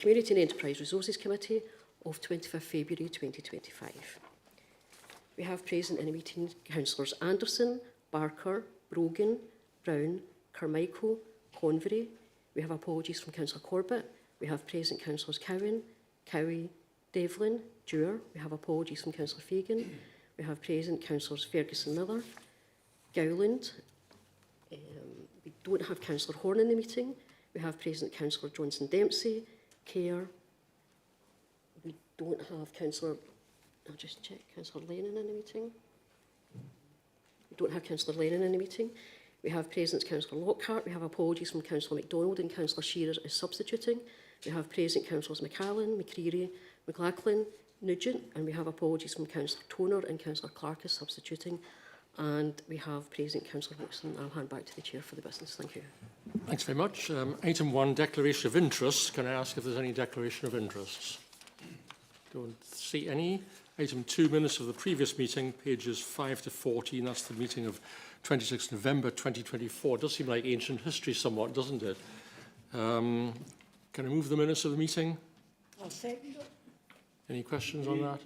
Community and Enterprise Resources Committee of 25 February 2025. We have present in the meeting Councillors Anderson, Barker, Brogan, Brown, Carmichael, Convery. We have apologies from Councillor Corbett. We have present Councillors Cowan, Cowie, Devlin, Dewar. We have apologies from Councillor Fagan. We have present Councillors Ferguson Miller, Gowland. We don't have Councillor Horn in the meeting. We have present Councillor Johnson Dempsey, Kerr. We don't have Councillor, I'll just check, Councillor Lennon in the meeting. We don't have Councillor Lennon in the meeting. We have present Councillor Lockhart. We have apologies from Councillor MacDonald and Councillor Shearer is substituting. We have present Councillors McCallan, McCreary, McLachlan, Nugent, and we have apologies from Councillor Toner and Councillor Clark is substituting. And we have present Councillor Wilson. I'll hand back to the Chair for the business. Thank you. Thanks very much. Item 1, declaration of interests. Can I ask if there's any declaration of interests? Don't see any. Item 2, minutes of the previous meeting, pages 5 to 14. That's the meeting of 26 November 2024. It does seem like ancient history somewhat, doesn't it? Can I move the minutes of the meeting? I'll second it. Any questions on that?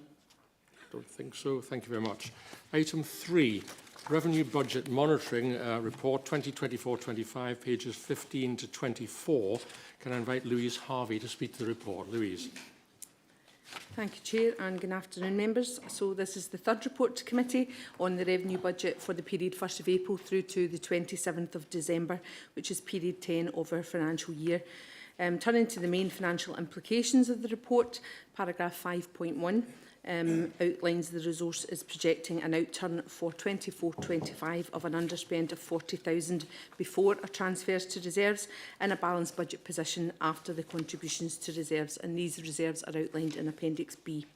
Don't think so. Thank you very much. Item 3, Revenue Budget Monitoring Report 2024-25, pages 15 to 24. Can I invite Louise Harvey to speak to the report? Louise. Thank you, Chair, and good afternoon, members. So this is the third report to committee on the revenue budget for the period 1st of April through to the 27th of December, which is period 10 of our financial year. Turning to the main financial implications of the report, paragraph 5.1 outlines the resource is projecting an outturn for 24-25 of an underspend of 40,000 before our transfers to reserves and a balanced budget position after the contributions to reserves, and these reserves are outlined in Appendix B.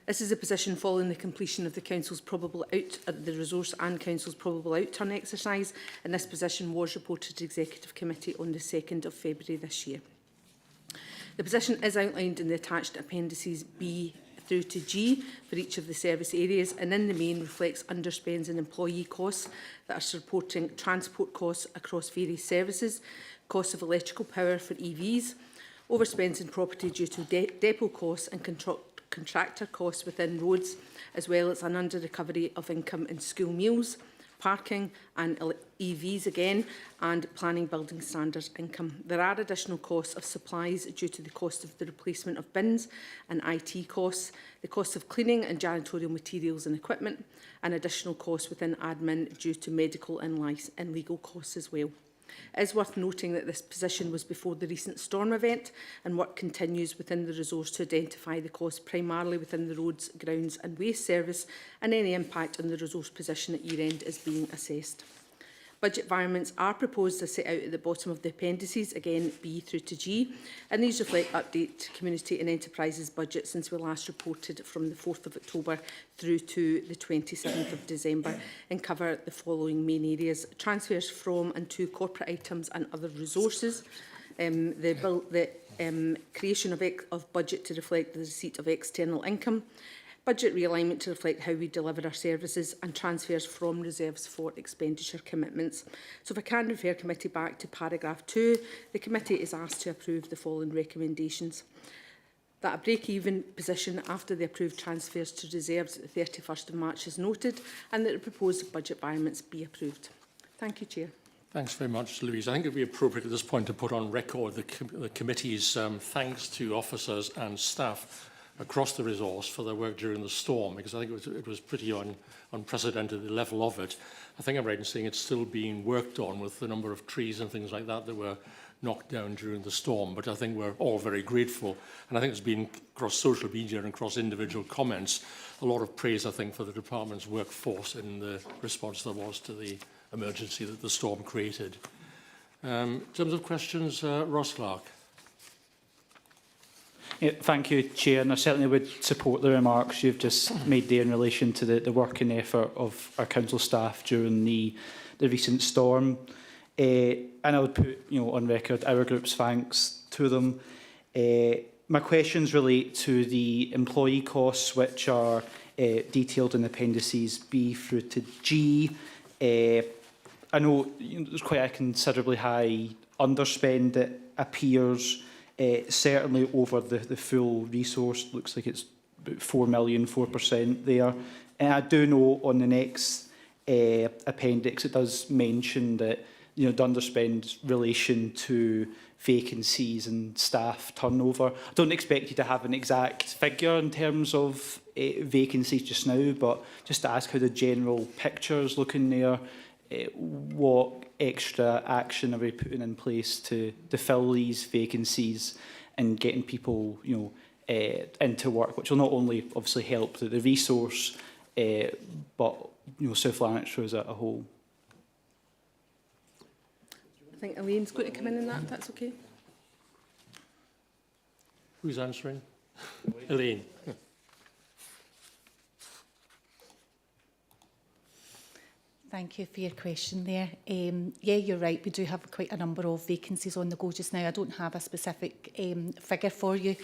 This is a position following the completion of the Council's probable the resource and Council's probable outturn exercise, and this position was reported to Executive Committee on the 2nd of February this year. The position is outlined in the attached Appendices B through to G for each of the service areas, and in the main reflects underspends in employee costs that are supporting transport costs across various services, costs of electrical power for EVs, overspends in property due to depot costs and contractor costs within roads, as well as an under-recovery of income in school meals, parking and EVs again, and planning building standards income. There are additional costs of supplies due to the cost of the replacement of bins and IT costs, the cost of cleaning and janitorial materials and equipment, and additional costs within admin due to medical and legal costs as well. It is worth noting that this position was before the recent storm event, and work continues within the resource to identify the costs primarily within the roads, grounds and waste service, and any impact on the resource position at year-end is being assessed. Budget variants are proposed as set out at the bottom of the appendices, again B through to G, and these reflect update to Community and Enterprises budget since we last reported from the 4th of October through to the 27th of December, and cover the following main areas: transfers from and to corporate items and other resources, the creation of budget to reflect the receipt of external income, budget realignment to reflect how we deliver our services, and transfers from reserves for expenditure commitments. So if I can refer committee back to paragraph 2, the committee is asked to approve the following recommendations: that a break-even position after the approved transfers to reserves at the 31st of March is noted, and that the proposed budget variants be approved. Thank you, Chair. Thanks very much, Louise. I think it would be appropriate at this point to put on record the committee's thanks to officers and staff across the resource for their work during the storm, because I think it was pretty unprecedented, the level of it. I think I'm right in saying it's still being worked on with the number of trees and things like that that were knocked down during the storm, but I think we're all very grateful, and I think it's been across social media and across individual comments a lot of praise, I think, for the department's workforce in the response there was to the emergency that the storm created. In terms of questions, Ross Clark. Yeah, thank you, Chair, and I certainly would support the remarks you've just made there in relation to the work and effort of our council staff during the recent storm. And I would put on record our group's thanks to them. My questions relate to the employee costs, which are detailed in appendices B through to G. I know there's quite a considerably high underspend that appears Certainly over the full resource, looks like it's about 4 million, 4% there. And I do know on the next appendix, it does mention that, you know, the underspend relation to vacancies and staff turnover. I don't expect you to have an exact figure in terms of vacancies just now, but just to ask how the general picture is looking there, what extra action are we putting in place to fill these vacancies and getting people, you know, into work, which will not only obviously help the resource, but, you know, South Lanarkshire as a whole. I think Elaine's going to come in on that, if that's okay. Who's answering? Elaine. Thank you for your question there. Yeah, you're right. We do have quite a number of vacancies on the go just now. I don't have a specific figure for you,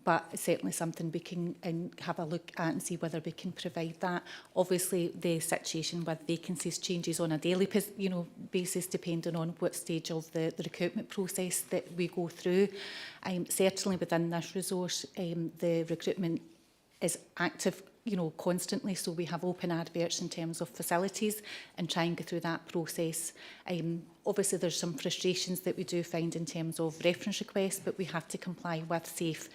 but it's certainly something we can have a look at and see whether we can provide that. Obviously, the situation with vacancies changes on a daily basis depending on what stage of the recruitment process that we go through. Certainly within this resource, the recruitment is active, you know, constantly, so we have open adverts in terms of facilities and try and go through that process. Obviously there's some frustrations that we do find in terms of reference requests, but we have to comply with safe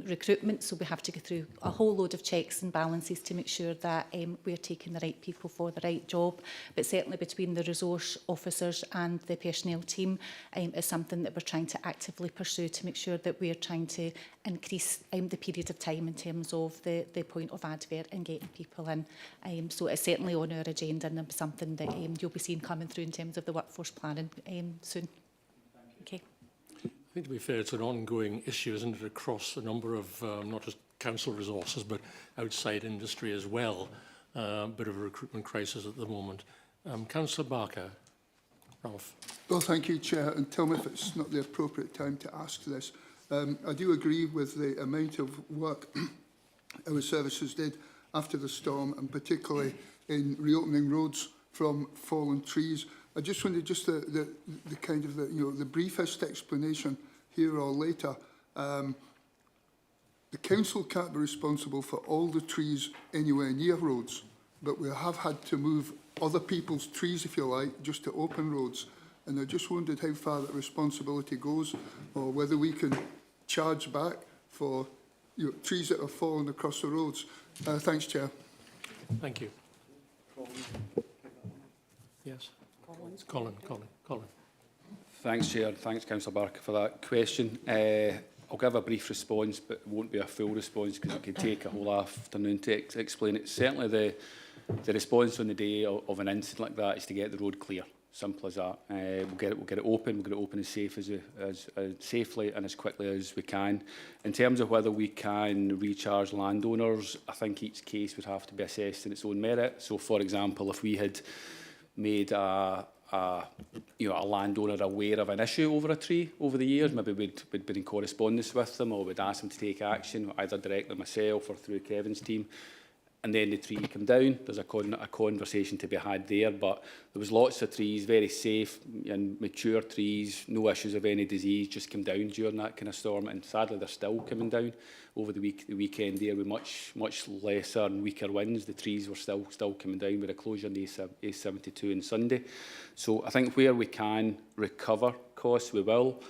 recruitment, so we have to go through a whole load of checks and balances to make sure that we're taking the right people for the right job. But certainly between the resource officers and the personnel team is something that we're trying to actively pursue to make sure that we're trying to increase the period of time in terms of the point of advert and getting people in. So it's certainly on our agenda and something that you'll be seeing coming through in terms of the workforce planning soon. Okay. I think, to be fair, it's an ongoing issue, isn't it, across a number of not just council resources, but outside industry as well. Bit of a recruitment crisis at the moment. Councillor Barker. Ralph. Well, thank you, Chair, and tell me if it's not the appropriate time to ask this. I do agree with the amount of work our services did after the storm, and particularly in reopening roads from fallen trees. I just wanted the kind of the briefest explanation here or later. The council can't be responsible for all the trees anywhere near roads, but we have had to move other people's trees, if you like, just to open roads. And I just wondered how far that responsibility goes, or whether we can charge back for trees that have fallen across the roads. Thanks, Chair. Thank you. Yes. Colin. Thanks, Chair. Thanks, Councillor Barker, for that question. I'll give a brief response, but it won't be a full response because it could take a whole afternoon to explain it. Certainly the response on the day of an incident like that is to get the road clear. Simple as that. We'll get it open. We'll get it open as safely and as quickly as we can. In terms of whether we can recharge landowners, I think each case would have to be assessed in its own merit. So, for example, if we had made a landowner aware of an issue over a tree over the years, maybe we'd been in correspondence with them, or we'd ask them to take action, either directly myself or through Kevin's team. And then the tree came down. There's a conversation to be had there, but there was lots of trees, very safe and mature trees, no issues of any disease, just came down during that kind of storm. And sadly, they're still coming down over the weekend there with much lesser and weaker winds. The trees were still coming down with a closure on the A72 on Sunday. So I think where we can recover costs, we will,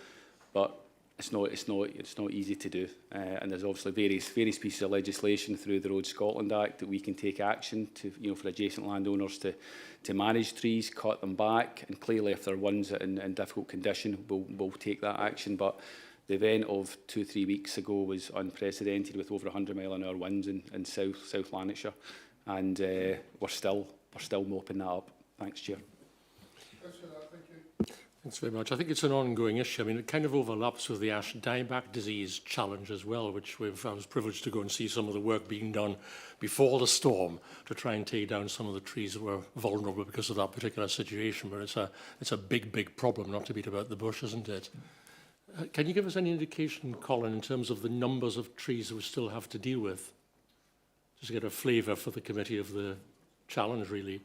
but it's not easy to do, and there's obviously various pieces of legislation through the Road Scotland Act that we can take action to, for adjacent landowners to manage trees, cut them back, and clearly if there are ones that are in difficult condition, we'll take that action. But the event of 2-3 weeks ago was unprecedented with over 100-mile-an-hour winds in South Lanarkshire, and we're still mopping that up. Thanks, Chair. Thanks very much. I think it's an ongoing issue. I mean, it kind of overlaps with the ash dieback disease challenge as well, which I was privileged to go and see some of the work being done before the storm to try and take down some of the trees that were vulnerable because of that particular situation. But it's a big problem, not to beat about the bush, isn't it? Can you give us any indication, Colin, in terms of the numbers of trees that we still have to deal with? Just to get a flavour for the committee of the challenge, really.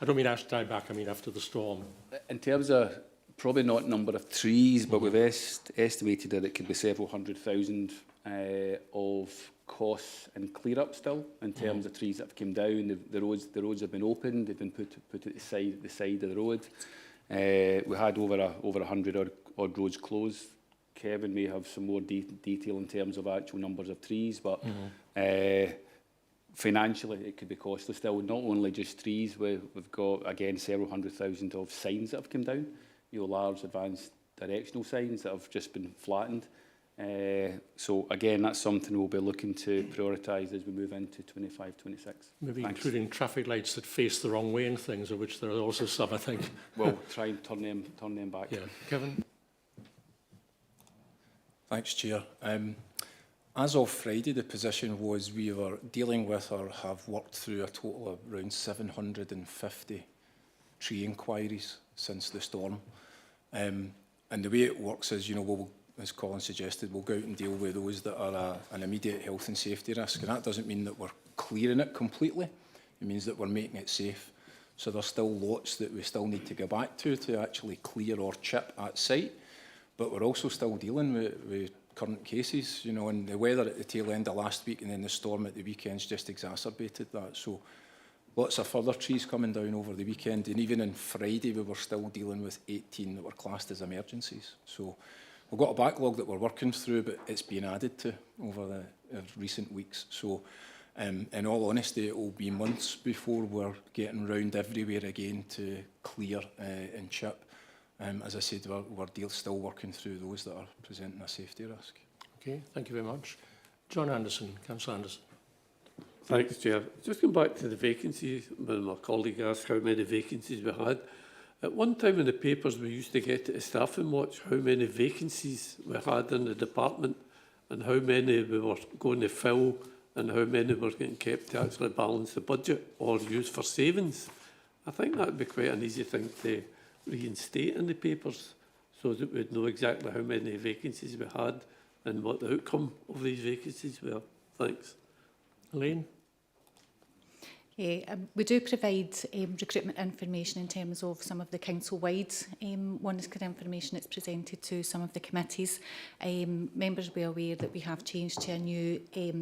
I don't mean ash dieback, I mean after the storm. In terms of Probably not number of trees, but we've estimated that it could be several £100,000 of costs and clear up still in terms of trees that have come down. The roads have been opened. They've been put at the side of the road. We had over 100 odd roads closed. Kevin may have some more detail in terms of actual numbers of trees, but financially it could be costly still. Not only just trees, we've got again several £100,000 of signs that have come down. Large advanced directional signs that have just been flattened. So again, that's something we'll be looking to prioritise as we move into 25-26. Maybe Thanks. including traffic lights that face the wrong way and things, of which there are also some, I think. We'll try and turn them back. Yeah, Kevin. Thanks, Chair. As of Friday, the position was we were dealing with or have worked through a total of around 750 tree inquiries since the storm. And the way it works is, we'll, as Colin suggested, we'll go out and deal with those that are an immediate health and safety risk. And that doesn't mean that we're clearing it completely. It means that we're making it safe. So there's still lots that we still need to go back to actually clear or chip at site. But we're also still dealing with current cases, and the weather at the tail end of last week and then the storm at the weekends just exacerbated that. So lots of further trees coming down over the weekend, and even on Friday we were still dealing with 18 that were classed as emergencies. So we've got a backlog that we're working through, but it's been added to over the recent weeks. So in all honesty, it will be months before we're getting round everywhere again to clear and chip. As I said, we're still working through those that are presenting a safety risk. Okay, thank you very much. John Anderson, Councillor Anderson. Thanks, Chair. Just going back to the vacancies, when my colleague asked how many vacancies we had. At one time in the papers we used to get at a staffing watch how many vacancies we had in the department and how many we were going to fill and how many were getting kept to actually balance the budget or use for savings. I think that would be quite an easy thing to reinstate in the papers so that we'd know exactly how many vacancies we had and what the outcome of these vacancies were. Thanks. Elaine? Yeah, we do provide recruitment information in terms of some of the council-wide monitoring information that's presented to some of the committees. Members will be aware that we have changed to a new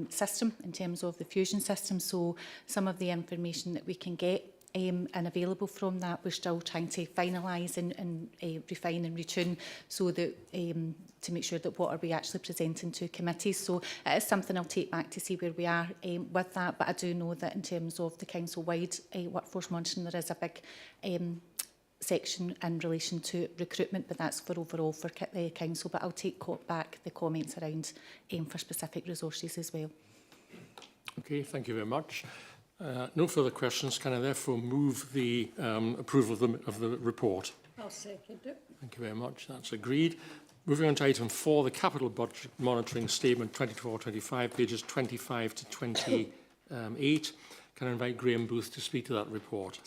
system in terms of the fusion system, so some of the information that we can get and available from that, we're still trying to finalise and refine and retune so that to make sure that what are we actually presenting to committees. So it is something I'll take back to see where we are with that, but I do know that in terms of the council-wide workforce monitoring, there is a big section in relation to recruitment, but that's for overall for the council. But I'll take back the comments around for specific resources as well. Okay, thank you very much. No further questions. Can I therefore move the approval of the report? I'll second it. Thank you very much. That's agreed. Moving on to item 4, the Capital Budget Monitoring Statement 24-25, pages 25 to 28. Can I invite Graham Booth to speak to that report?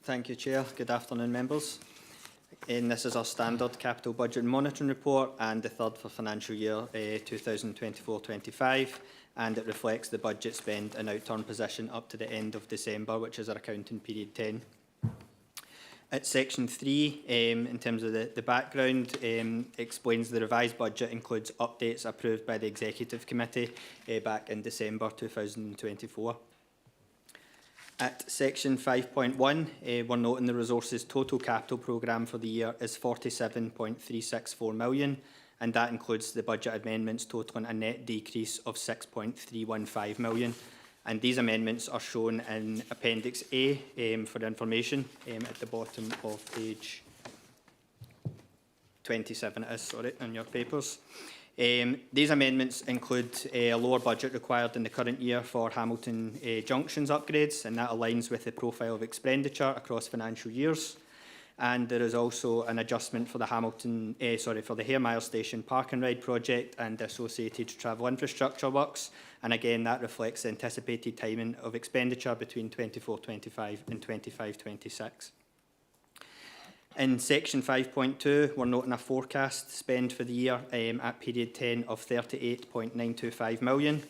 Thank you, Chair. Good afternoon, members. This is our standard Capital Budget Monitoring Report and the third for financial year 2024-25. And it reflects the budget spend and outturn position up to the end of December, which is our accounting period 10. At section 3, in terms of the background, explains the revised budget includes updates approved by the Executive Committee back in December 2024. At section 5.1, we're noting the resources total capital programme for the year is 47.364 million. And that includes the budget amendments totalling a net decrease of 6.315 million. And these amendments are shown in Appendix A for information at the bottom of page 27, in your papers. These amendments include a lower budget required in the current year for Hamilton Junctions upgrades, and that aligns with the profile of expenditure across financial years. And there is also an adjustment for the for the Hairmire Station Park and Ride project and the associated travel infrastructure works. And again, that reflects the anticipated timing of expenditure between 24-25 and 25-26. In section 5.2, we're noting a forecast spend for the year at period 10 of 38.925 million.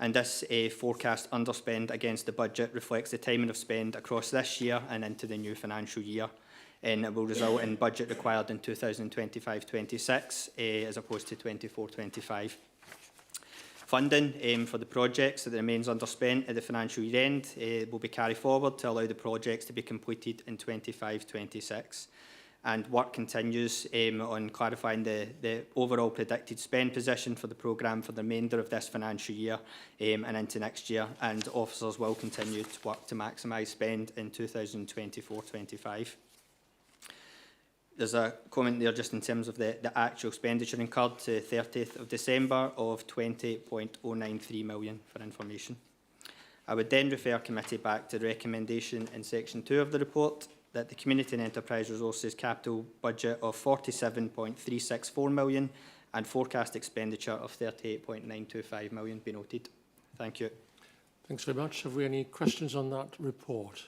And this forecast underspend against the budget reflects the timing of spend across this year and into the new financial year. and it will result in budget required in 2025-26 as opposed to 24-25. Funding for the projects that remains underspent at the financial year end will be carried forward to allow the projects to be completed in 25-26. And work continues on clarifying the overall predicted spend position for the programme for the remainder of this financial year and into next year. And officers will continue to work to maximise spend in 2024-25. There's a comment there just in terms of the actual expenditure incurred to 30th of December of 20.093 million for information. I would then refer committee back to the recommendation in section 2 of the report that the Community and Enterprise Resources capital budget of 47.364 million and forecast expenditure of 38.925 million be noted. Thank you. Thanks very much. Have we any questions on that report?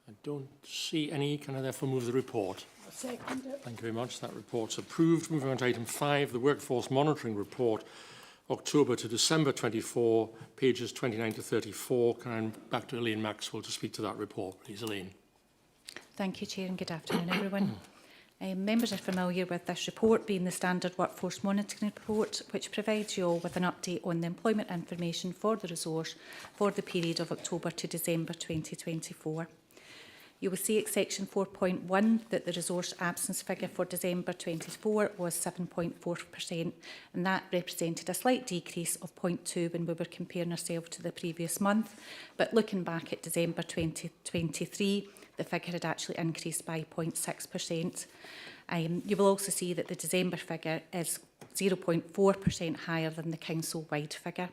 I don't see any. Can I therefore move the report? Second it. Thank you very much. That report's approved. Moving on to item 5, the Workforce Monitoring Report, October to December 24, pages 29 to 34. Can I back to Elaine Maxwell to speak to that report, please, Elaine? Thank you, Chair, and good afternoon, everyone. Members are familiar with this report being the Standard Workforce Monitoring Report, which provides you all with an update on the employment information for the resource for the period of October to December 2024. You will see at section 4.1 that the resource absence figure for December 24 was 7.4%, and that represented a slight decrease of 0.2 when we were comparing ourselves to the previous month. But looking back at December 2023, the figure had actually increased by 0.6%. You will also see that the December figure is 0.4% higher than the council-wide figure.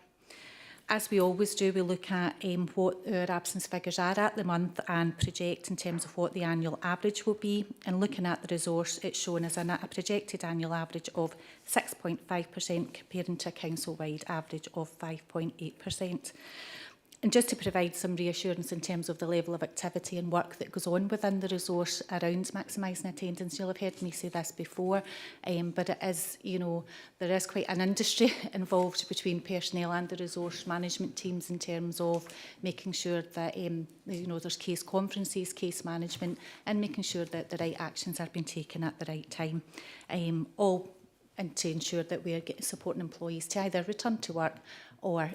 As we always do, we look at what our absence figures are at the month and project in terms of what the annual average will be. And looking at the resource, it's shown as a projected annual average of 6.5% comparing to a council-wide average of 5.8%. And just to provide some reassurance in terms of the level of activity and work that goes on within the resource around maximising attendance, you'll have heard me say this before, but it is, there is quite an industry involved between personnel and the resource management teams in terms of making sure that, there's case conferences, case management, and making sure that the right actions are being taken at the right time, all and to ensure that we are supporting employees to either return to work or,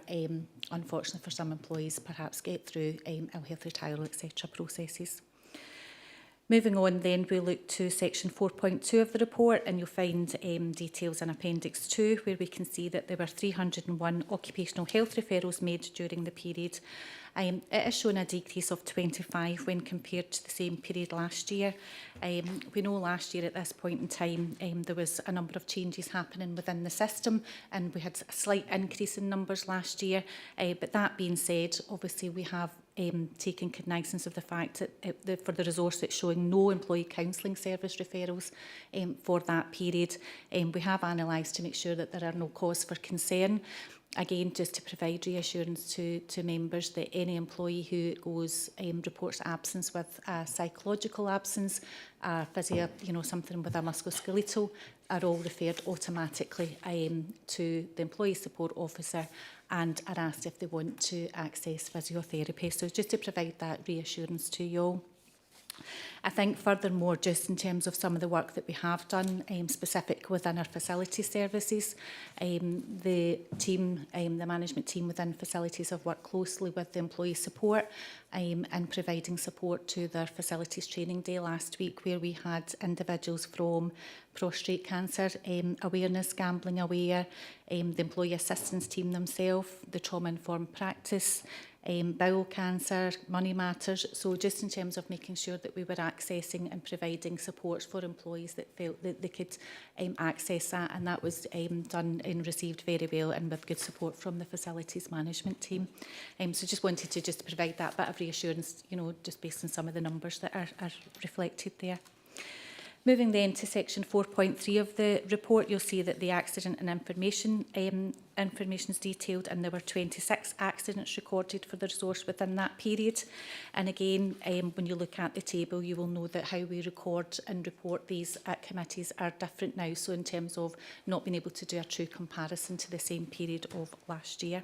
unfortunately for some employees, perhaps get through ill health retirement, etc. processes. Moving on then, we look to section 4.2 of the report, and you'll find details in Appendix 2, where we can see that there were 301 occupational health referrals made during the period. It is shown a decrease of 25 when compared to the same period last year. We know last year at this point in time there was a number of changes happening within the system, and we had a slight increase in numbers last year. But that being said, obviously we have taken cognisance of the fact that for the resource it's showing no employee counselling service referrals for that period. We have analysed to make sure that there are no cause for concern. Again, just to provide reassurance to members that any employee who goes reports absence with a psychological absence, physio, something with a musculoskeletal, are all referred automatically to the employee support officer and are asked if they want to access physiotherapy. So just to provide that reassurance to you all. I think furthermore, just in terms of some of the work that we have done, specific within our facility services, the team, the management team within facilities have worked closely with the employee support and providing support to their facilities training day last week, where we had individuals from prostate cancer awareness, gambling aware, the employee assistance team themselves, the trauma-informed practice, bowel cancer, money matters. So just in terms of making sure that we were accessing and providing supports for employees that felt that they could access that, and that was done and received very well and with good support from the facilities management team. So just wanted to just provide that bit of reassurance, just based on some of the numbers that are reflected there. Moving then to section 4.3 of the report, you'll see that the accident and information is detailed, and there were 26 accidents recorded for the resource within that period. And again, when you look at the table, you will know that how we record and report these at committees are different now. So in terms of not being able to do a true comparison to the same period of last year.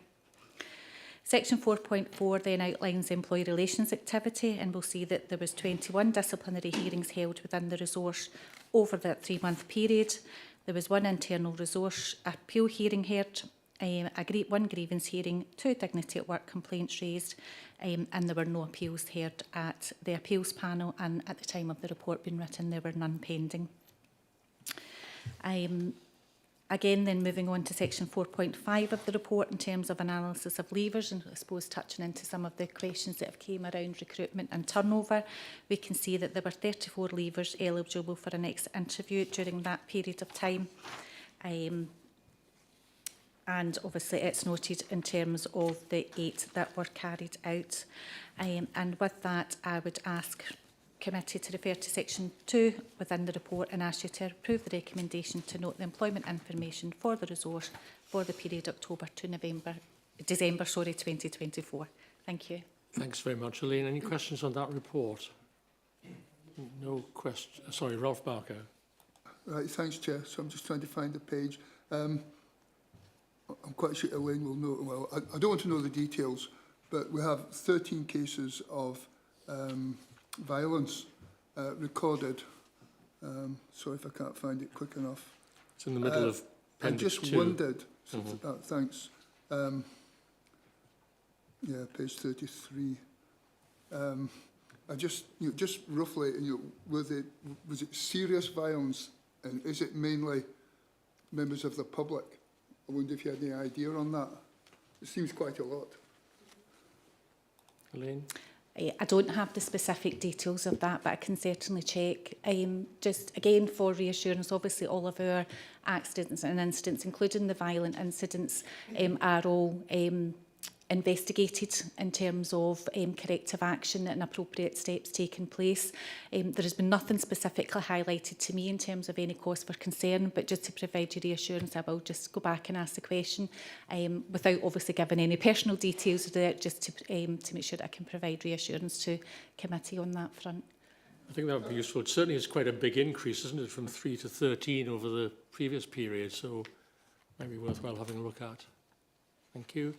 Section 4.4 then outlines employee relations activity, and we'll see that there was 21 disciplinary hearings held within the resource over that 3-month period. There was 1 internal resource appeal hearing heard, one grievance hearing, 2 dignity at work complaints raised, and there were no appeals heard at the appeals panel, and at the time of the report being written there were none pending. Again, then moving on to section 4.5 of the report in terms of analysis of leavers, and I suppose touching into some of the questions that have came around recruitment and turnover, we can see that there were 34 leavers eligible for an next interview during that period of time. And obviously it's noted in terms of the 8 that were carried out. And with that, I would ask committee to refer to section 2 within the report and ask you to approve the recommendation to note the employment information for the resource for the period October to December 2024. Thank you. Thanks very much, Elaine. Any questions on that report? No question. Sorry, Ralph Barker. Right, thanks, Chair. So I'm just trying to find the page. I'm quite sure Elaine will know. Well, I don't want to know the details, but we have 13 cases of violence recorded. Sorry if I can't find it quick enough. It's in the middle of I Appendix just 2. wondered, thanks. Yeah, page 33. I just, just roughly, was it serious violence, and is it mainly members of the public? I wonder if you had any idea on that. It seems quite a lot. Elaine? I don't have the specific details of that, but I can certainly check. Just again, for reassurance, obviously all of our accidents and incidents, including the violent incidents, are all investigated in terms of corrective action and appropriate steps taking place. There has been nothing specifically highlighted to me in terms of any cause for concern, but just to provide you reassurance, I will just go back and ask the question without obviously giving any personal details of it, just to make sure that I can provide reassurance to committee on that front. I think that would be useful. It certainly is quite a big increase, isn't it, from 3 to 13 over the previous period, so maybe worthwhile having a look at. Thank you.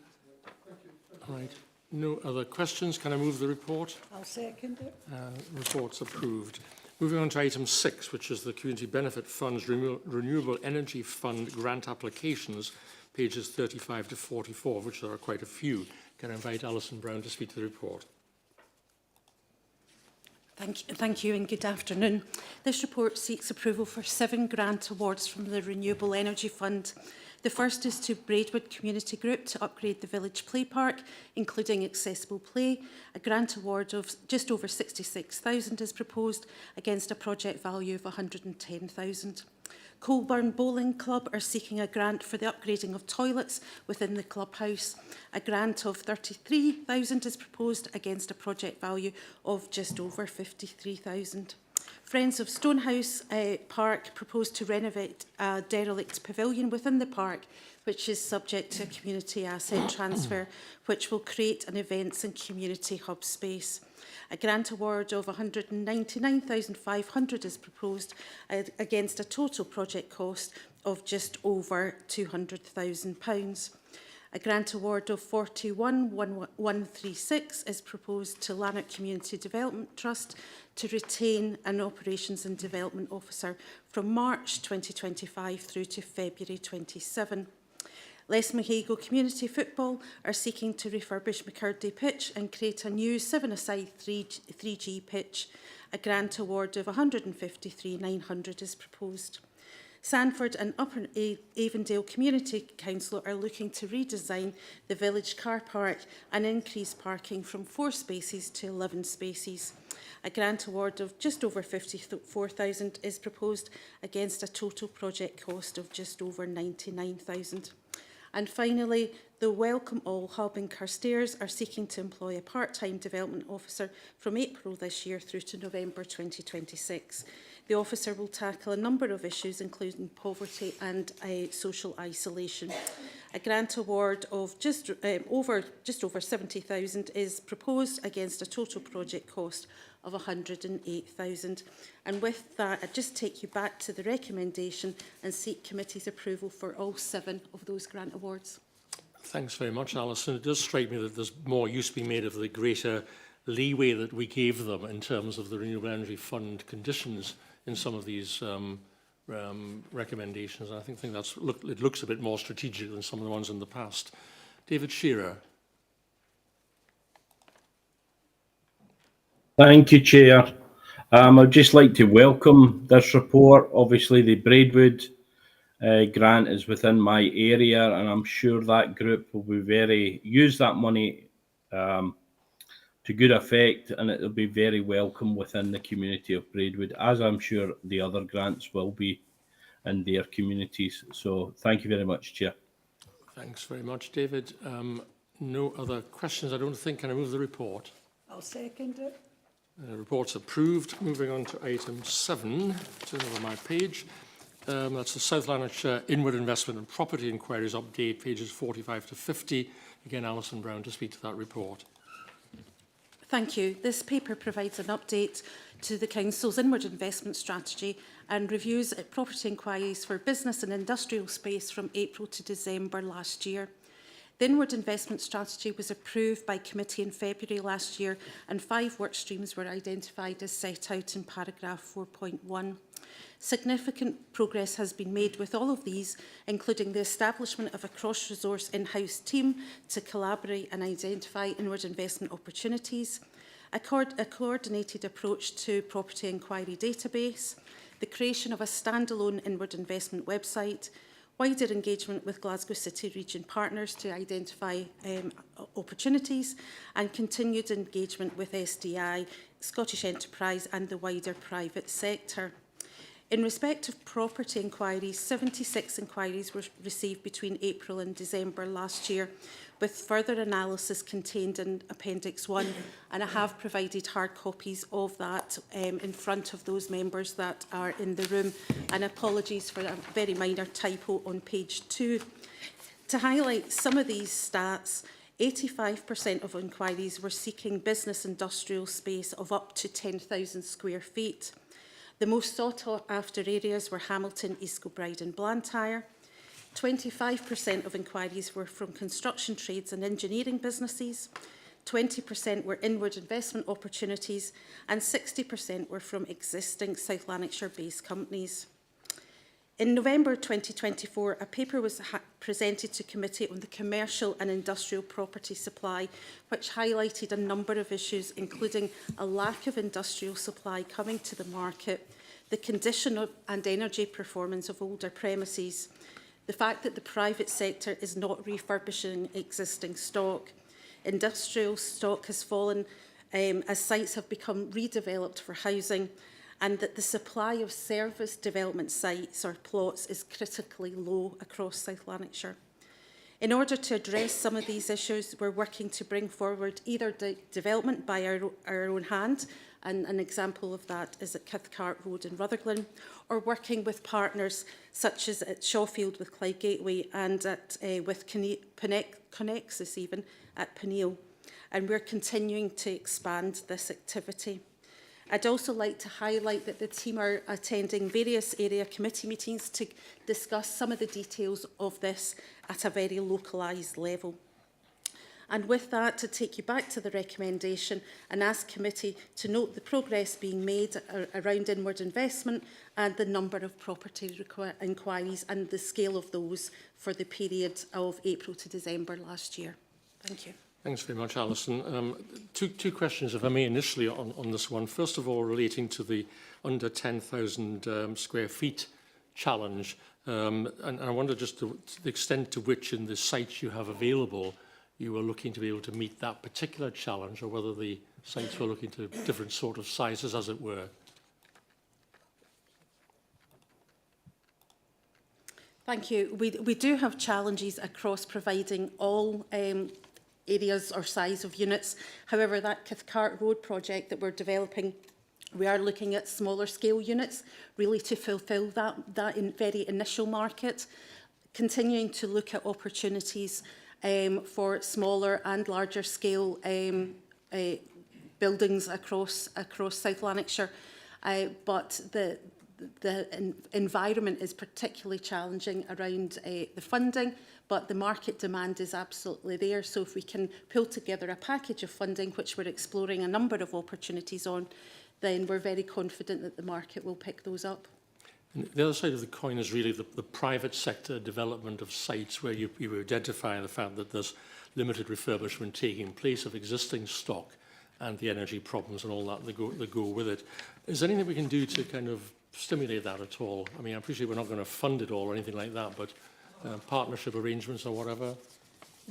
All right. No other questions. Can I move the report? I'll second it. Report's approved. Moving on to item 6, which is the Community Benefit Fund's Renewable Energy Fund grant applications, pages 35 to 44, of which there are quite a few. Can I invite Alison Brown to speak to the report? Thank you and good afternoon. This report seeks approval for 7 grant awards from the Renewable Energy Fund. The first is to Braidwood Community Group to upgrade the Village Play Park, including accessible play. A grant award of just over £66,000 is proposed against a project value of £110,000. Colburn Bowling Club are seeking a grant for the upgrading of toilets within the clubhouse. A grant of £33,000 is proposed against a project value of just over £53,000. Friends of Stonehouse Park proposed to renovate a derelict pavilion within the park, which is subject to a community asset transfer, which will create an events and community hub space. A grant award of £199,500 is proposed against a total project cost of just over £200,000. A grant award of £41,136 is proposed to Lanark Community Development Trust to retain an Operations and Development Officer from March 2025 through to February 27. Les Mahago Community Football are seeking to refurbish McCurdy Pitch and create a new 7-a-side 3G pitch. A grant award of £153,900 is proposed. Sanford and Upper Avondale Community Council are looking to redesign the village car park and increase parking from 4 spaces to 11 spaces. A grant award of just over £54,000 is proposed against a total project cost of just over £99,000. And finally, the Welcome All Hub in Carstairs are seeking to employ a part-time development officer from April this year through to November 2026. The officer will tackle a number of issues, including poverty and social isolation. A grant award of just over £70,000 is proposed against a total project cost of £108,000. And with that, I just take you back to the recommendation and seek committee's approval for all 7 of those grant awards. Thanks very much, Alison. It does strike me that there's more use being made of the greater leeway that we gave them in terms of the Renewable Energy Fund conditions in some of these recommendations. I think it looks a bit more strategic than some of the ones in the past. David Shearer. Thank you, Chair. I'd just like to welcome this report. Obviously, the Braidwood grant is within my area, and I'm sure that group will be use that money to good effect, and it will be very welcome within the community of Braidwood, as I'm sure the other grants will be in their communities. So thank you very much, Chair. Thanks very much, David. No other questions, I don't think. Can I move the report? I'll second it. Report's approved. Moving on to item 7, turn over my page. That's the South Lanarkshire Inward Investment and Property Inquiries update, pages 45 to 50. Again, Alison Brown to speak to that report. Thank you. This paper provides an update to the Council's inward investment strategy and reviews property inquiries for business and industrial space from April to December last year. The inward investment strategy was approved by committee in February last year, and 5 work streams were identified as set out in paragraph 4.1. Significant progress has been made with all of these, including the establishment of a cross-resource in-house team to collaborate and identify inward investment opportunities, a coordinated approach to property inquiry database, the creation of a standalone inward investment website, wider engagement with Glasgow City region partners to identify opportunities, and continued engagement with SDI, Scottish Enterprise and the wider private sector. In respect of property inquiries, 76 inquiries were received between April and December last year, with further analysis contained in Appendix 1, and I have provided hard copies of that in front of those members that are in the room, and apologies for a very minor typo on page 2. To highlight some of these stats, 85% of inquiries were seeking business industrial space of up to 10,000 square feet. The most sought-after areas were Hamilton, East Kilbride and Blantyre. 25% of inquiries were from construction trades and engineering businesses. 20% were inward investment opportunities, and 60% were from existing South Lanarkshire-based companies. In November 2024, a paper was presented to committee on the commercial and industrial property supply, which highlighted a number of issues, including a lack of industrial supply coming to the market, the condition of and energy performance of older premises, the fact that the private sector is not refurbishing existing stock, industrial stock has fallen as sites have become redeveloped for housing, and that the supply of service development sites or plots is critically low across South Lanarkshire. In order to address some of these issues, we're working to bring forward either development by our own hand, and an example of that is at Cathcart Road in Rutherglen, or working with partners such as at Shawfield with Clyde Gateway and with Connexus even at Peniel. And we're continuing to expand this activity. I'd also like to highlight that the team are attending various area committee meetings to discuss some of the details of this at a very localised level. And with that, to take you back to the recommendation and ask committee to note the progress being made around inward investment and the number of property inquiries and the scale of those for the period of April to December last year. Thank you. Thanks very much, Alison. Two questions, if I may, initially on this one. First of all, relating to the under 10,000 square feet challenge. And I wonder just to the extent to which in the sites you have available, you were looking to be able to meet that particular challenge, or whether the sites were looking to different sort of sizes, as it were. Thank you. We do have challenges across providing all areas or size of units. However, that Cathcart Road project that we're developing, we are looking at smaller scale units, really to fulfil that very initial market, continuing to look at opportunities for smaller and larger scale buildings across South Lanarkshire. But environment is particularly challenging around the funding, but the market demand is absolutely there. So if we can pull together a package of funding, which we're exploring a number of opportunities on, then we're very confident that the market will pick those up. And the other side of the coin is really the private sector development of sites where you identify the fact that there's limited refurbishment taking place of existing stock and the energy problems and all that that go with it. Is there anything we can do to kind of stimulate that at all? I mean, I appreciate we're not going to fund it all or anything like that, but partnership arrangements or whatever?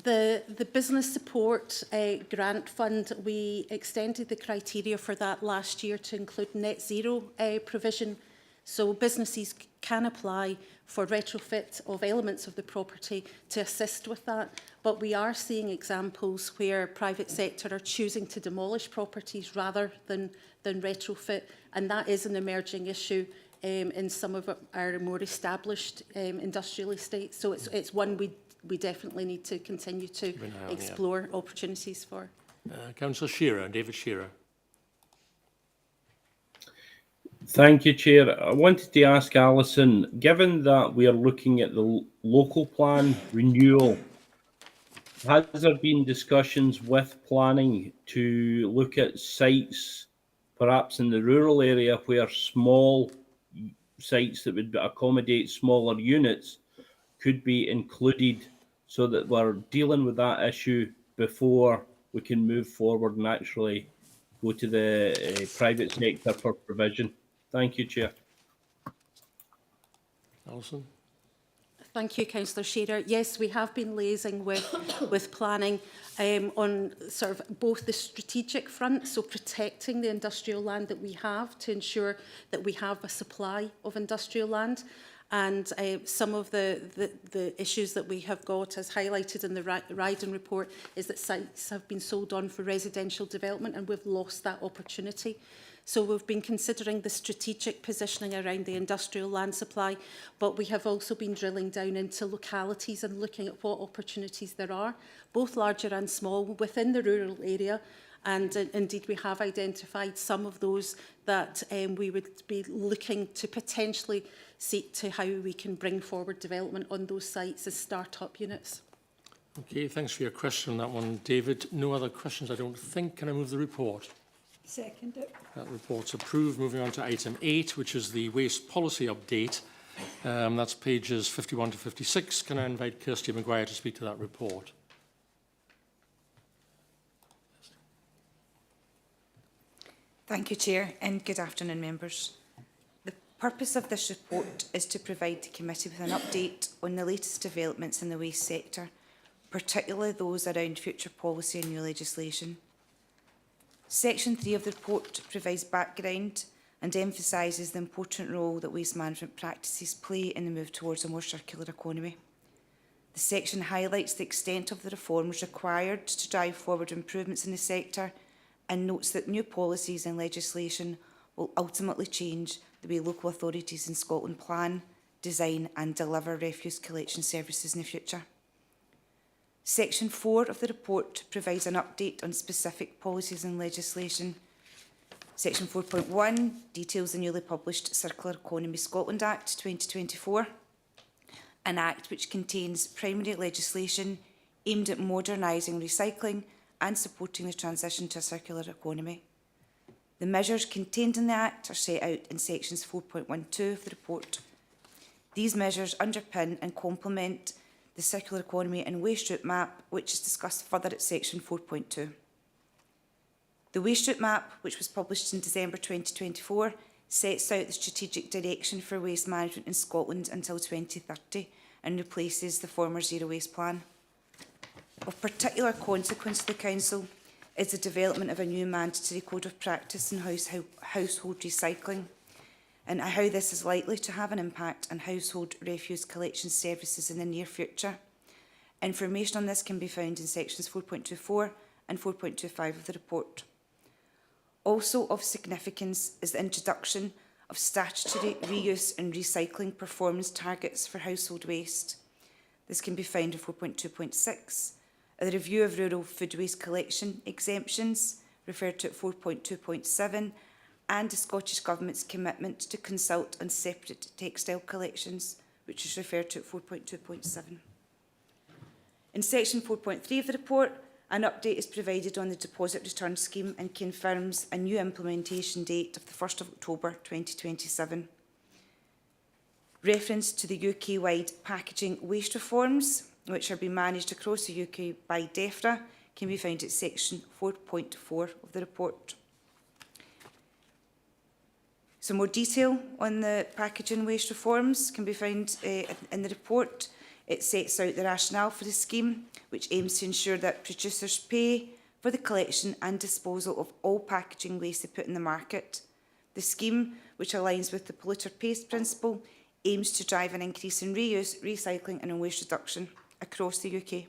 The business support grant fund, we extended the criteria for that last year to include net zero provision. So businesses can apply for retrofit of elements of the property to assist with that. But we are seeing examples where private sector are choosing to demolish properties rather than retrofit. And that is an emerging issue in some of our more established industrial estates. So it's one we definitely need to continue to explore opportunities for. Councillor Shearer, David Shearer. Thank you, Chair. I wanted to ask Alison, given that we are looking at the local plan renewal, has there been discussions with planning to look at sites, perhaps in the rural area, where small sites that would accommodate smaller units could be included, so that we're dealing with that issue before we can move forward and actually go to the private sector for provision? Thank you, Chair. Alison? Thank you, Councillor Shearer. Yes, we have been liaising with planning on sort of both the strategic front, so protecting the industrial land that we have to ensure that we have a supply of industrial land. And some of the issues that we have got, as highlighted in the Ryden report, is that sites have been sold on for residential development and we've lost that opportunity. So we've been considering the strategic positioning around the industrial land supply, but we have also been drilling down into localities and looking at what opportunities there are, both larger and small, within the rural area. And indeed, we have identified some of those that we would be looking to potentially seek to how we can bring forward development on those sites as start-up units. Okay, thanks for your question on that one, David. No other questions, I don't think. Can I move the report? Second it. That report's approved. Moving on to item 8, which is the waste policy update. That's pages 51 to 56. Can I invite Kirsty Maguire to speak to that report? Thank you, Chair, and good afternoon, members. The purpose of this report is to provide the committee with an update on the latest developments in the waste sector, particularly those around future policy and new legislation. Section 3 of the report provides background and emphasises the important role that waste management practices play in the move towards a more circular economy. The section highlights the extent of the reforms required to drive forward improvements in the sector and notes that new policies and legislation will ultimately change the way local authorities in Scotland plan, design and deliver refuse collection services in the future. Section 4 of the report provides an update on specific policies and legislation. Section 4.1 details the newly published Circular Economy Scotland Act 2024, an act which contains primary legislation aimed at modernising recycling and supporting the transition to a circular economy. The measures contained in the Act are set out in sections 4.12 of the report. These measures underpin and complement the Circular Economy and Waste Route Map, which is discussed further at section 4.2. The Waste Route Map, which was published in December 2024, sets out the strategic direction for waste management in Scotland until 2030 and replaces the former Zero Waste Plan. Of particular consequence to the Council is the development of a new mandatory code of practice in household recycling, and how this is likely to have an impact on household refuse collection services in the near future. Information on this can be found in sections 4.24 and 4.25 of the report. Also of significance is the introduction of statutory reuse and recycling performance targets for household waste. This can be found in 4.2.6, the review of rural food waste collection exemptions, referred to at 4.2.7, and the Scottish Government's commitment to consult on separate textile collections, which is referred to at 4.2.7. In section 4.3 of the report, an update is provided on the deposit return scheme and confirms a new implementation date of the 1st of October 2027. Reference to the UK-wide packaging waste reforms, which are being managed across the UK by DEFRA, can be found at section 4.4 of the report. Some more detail on the packaging waste reforms can be found in the report. It sets out the rationale for the scheme, which aims to ensure that producers pay for the collection and disposal of all packaging waste they put in the market. The scheme, which aligns with the polluter pays principle, aims to drive an increase in reuse, recycling and waste reduction across the UK.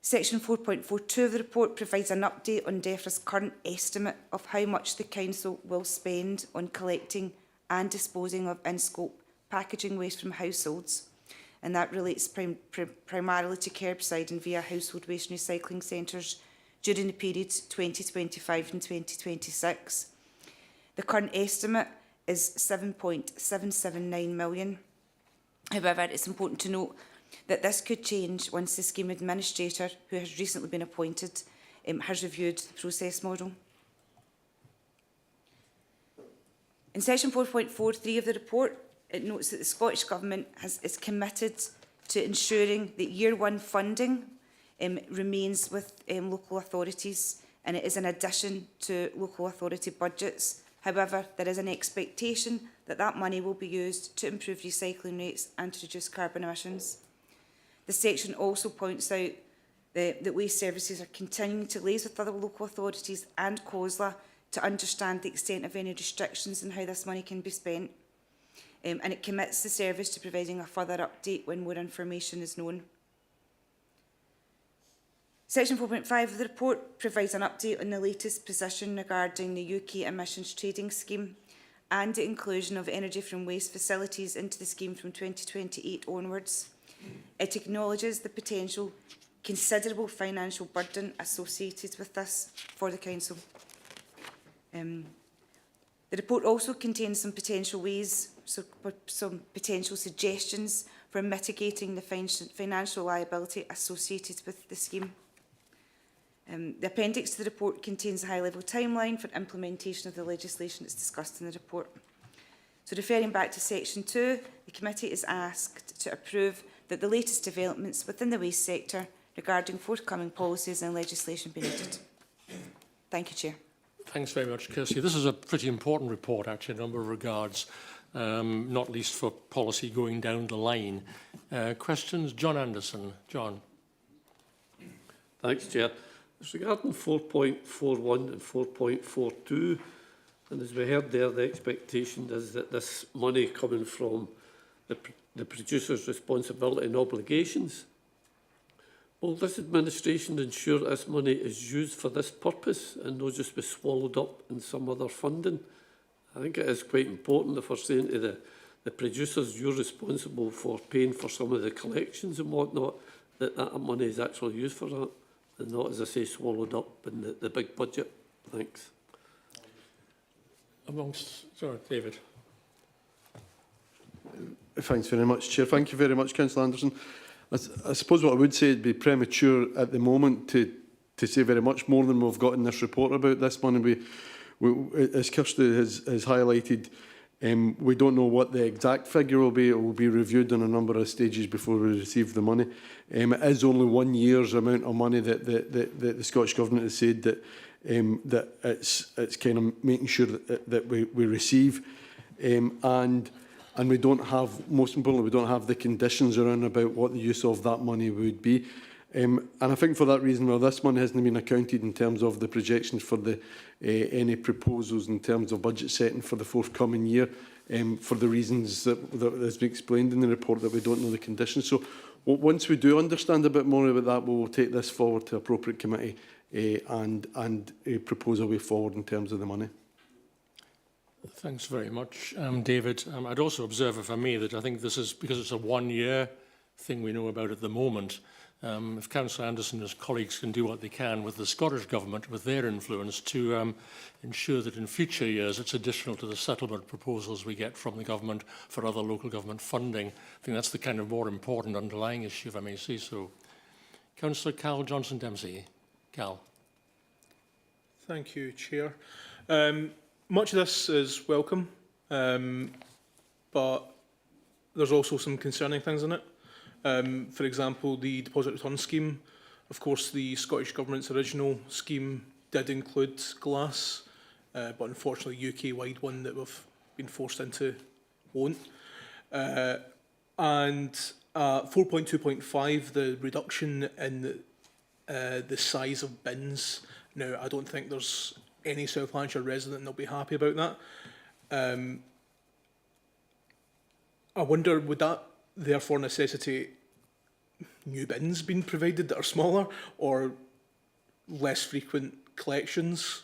Section 4.42 of the report provides an update on DEFRA's current estimate of how much the Council will spend on collecting and disposing of in-scope packaging waste from households, and that relates primarily to curbside and via household waste and recycling centres during the period 2025 and 2026. The current estimate is 7.779 million. However, it's important to note that this could change once the scheme administrator, who has recently been appointed, has reviewed the process model. In section 4.43 of the report, it notes that the Scottish Government is committed to ensuring that year one funding remains with local authorities, and it is in addition to local authority budgets. However, there is an expectation that that money will be used to improve recycling rates and to reduce carbon emissions. The section also points out that Waste Services are continuing to liaise with other local authorities and COSLA to understand the extent of any restrictions and how this money can be spent. And it commits the service to providing a further update when more information is known. Section 4.5 of the report provides an update on the latest position regarding the UK emissions trading scheme and the inclusion of energy from waste facilities into the scheme from 2028 onwards. It acknowledges the potential considerable financial burden associated with this for the Council. The report also contains some potential ways, some potential suggestions for mitigating the financial liability associated with the scheme. The appendix to the report contains a high-level timeline for implementation of the legislation that's discussed in the report. So referring back to section 2, the committee is asked to approve that the latest developments within the waste sector regarding forthcoming policies and legislation be noted. Thank you, Chair. Thanks very much, Kirsty. This is a pretty important report, actually, in a number of regards, not least for policy going down the line. Questions? John Anderson. John. Thanks, Chair. It's regarding 4.41 and 4.42, and as we heard there, the expectation is that this money coming from the producer's responsibility and obligations. Will this administration ensure this money is used for this purpose and not just be swallowed up in some other funding? I think it is quite important if we're saying to the producers, you're responsible for paying for some of the collections and whatnot, that money is actually used for that and not, as I say, swallowed up in the big budget. Thanks. Sorry, David. Thanks very much, Chair. Thank you very much, Councillor Anderson. I suppose what I would say would be premature at the moment to say very much more than we've got in this report about this money. As Kirsty has highlighted, we don't know what the exact figure will be. It will be reviewed on a number of stages before we receive the money. It is only 1 year's amount of money that the Scottish Government has said that it's kind of making sure that we receive. And we don't have, most importantly, we don't have the conditions around about what the use of that money would be. And I think for that reason, well, this money hasn't been accounted in terms of the projections for the any proposals in terms of budget setting for the forthcoming year, for the reasons that has been explained in the report, that we don't know the conditions. So once we do understand a bit more about that, we will take this forward to appropriate committee and propose a way forward in terms of the money. Thanks very much, David. I'd also observe, if I may, that I think this is, because it's a 1 year thing we know about at the moment, if Councillor Anderson and his colleagues can do what they can with the Scottish Government, with their influence, to ensure that in future years it's additional to the settlement proposals we get from the Government for other local government funding. I think that's the kind of more important underlying issue, if I may say so. Councillor Cal Johnson-Dempsey. Cal. Thank you, Chair. Much of this is welcome, but there's also some concerning things in it. For example, the deposit return scheme. Of course, the Scottish Government's original scheme did include glass, but unfortunately UK-wide one that we've been forced into won't. And 4.2.5, the reduction in the size of bins. Now, I don't think there's any South Lanarkshire resident that'll be happy about that. I wonder, would that therefore necessitate new bins being provided that are smaller or less frequent collections?